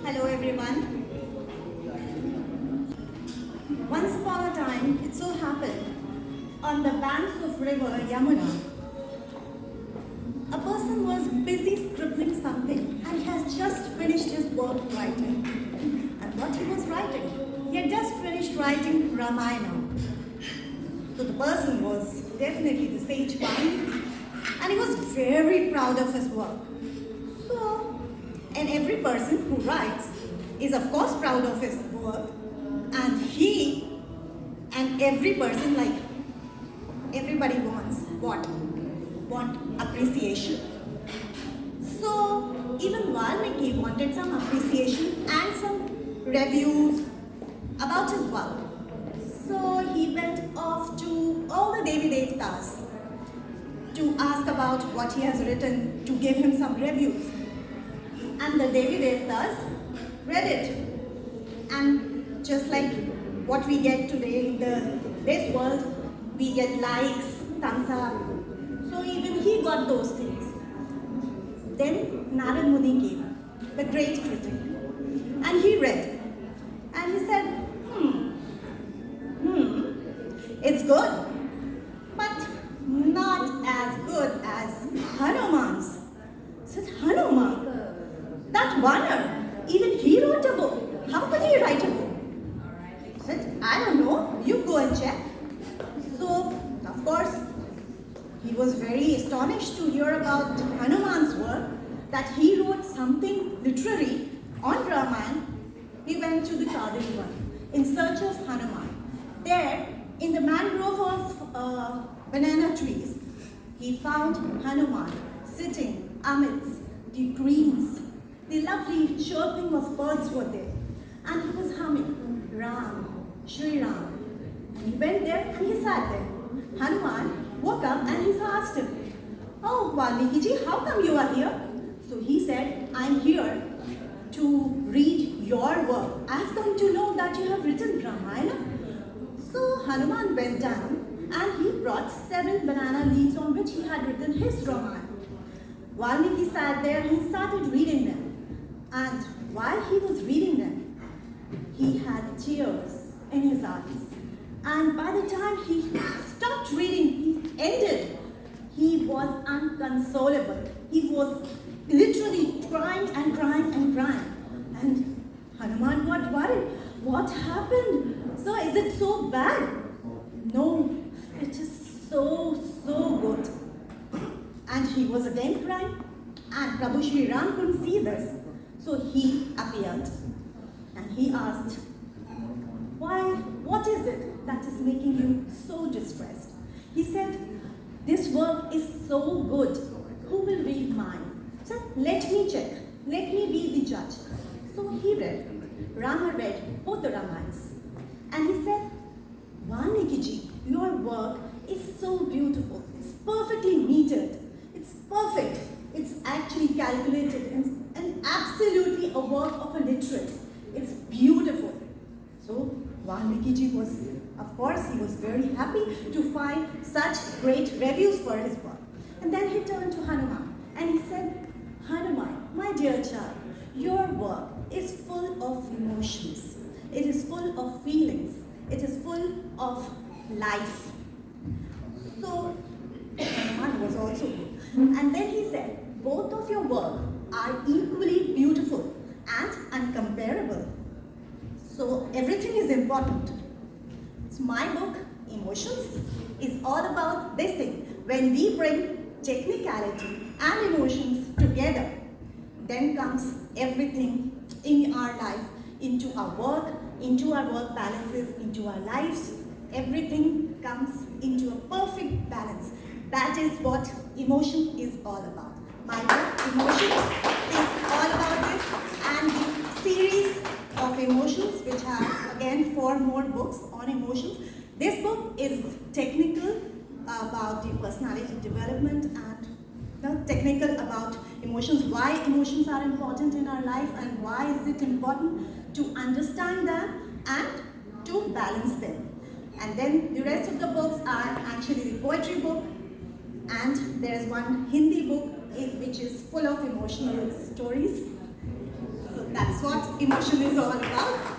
Hello everyone. Once upon a time, it so happened, on the banks of river Yamuna, a person was busy scribbling something and has just finished his work writing. And what he was writing? He had just finished writing Ramayana. So the person was definitely the sage one, and he was very proud of his work. And every person who writes is of course proud of his work, and he and every person, like everybody wants what? Want appreciation. So even Valmiki wanted some appreciation and some reviews about his work. So he went off to all the Devi Devtas to ask about what he has written, to give him some reviews. And the Devi Devtas read it. And just like what we get today in this world, we get likes, thumbs up. So even he got those things. Then Narad Muni came, the great critic. And he read. And he said, it's good, but not as good as Hanuman's. I said, Hanuman? That Vanar, even he wrote a book. How could he write a book? I said, I don't know. You go and check. So, of course, he was very astonished to hear about Hanuman's work, that he wrote something literary on Ramayana. He went to the Kadiri in search of Hanuman. There, in the mangrove of banana trees, he found Hanuman sitting amidst the greens. The lovely chirping of birds were there, and he was humming Ram, Shri Ram. And he went there and he sat there. Hanuman woke up and he asked him, "Oh, Valmiki ji, how come you are here?" So he said, "I'm here to read your work. I've come to know that you have written Ramayana." So Hanuman went down and he brought 7 banana leaves on which he had written his Ramayana. Valmiki sat there and he started reading them. And while he was reading them, he had tears in his eyes. And by the time he stopped reading, he ended, he was unconsolable. He was literally crying and crying and crying. And Hanuman got worried. What happened? So is it so bad? No, it is so good. And he was again crying. And Prabhu Shri Ram couldn't see this. So he appeared and he asked, "Why, what is it that is making you so distressed?" He said, "This work is so good. Who will read mine? So let me check. Let me be the judge." So he read. Rama read both the Ramayans. And he said, "Valmiki ji, your work is so beautiful. It's perfectly metered. It's perfect. It's actually calculated and absolutely a work of a literate. It's beautiful." So Valmiki ji was, of course, he was very happy to find such great reviews for his work. And then he turned to Hanuman and he said, "Hanuman, my dear child, your work is full of emotions. It is full of feelings. It is full of life." So Hanuman was also good. And then he said, "Both of your work are equally beautiful and uncomparable. So everything is important." So my book, Emotions, is all about this thing. When we bring technicality and emotions together, then comes everything in our life, into our work balances, into our lives. Everything comes into a perfect balance. That is what emotion is all about. My book, Emotions, is all about this, and the series of emotions, which have again 4 more books on emotions. This book is technical about the personality development and technical about emotions, why emotions are important in our life and why is it important to understand them and to balance them. And then the rest of the books are actually the poetry book, and there is one Hindi book which is full of emotional stories. So that's That's what emotion is all about.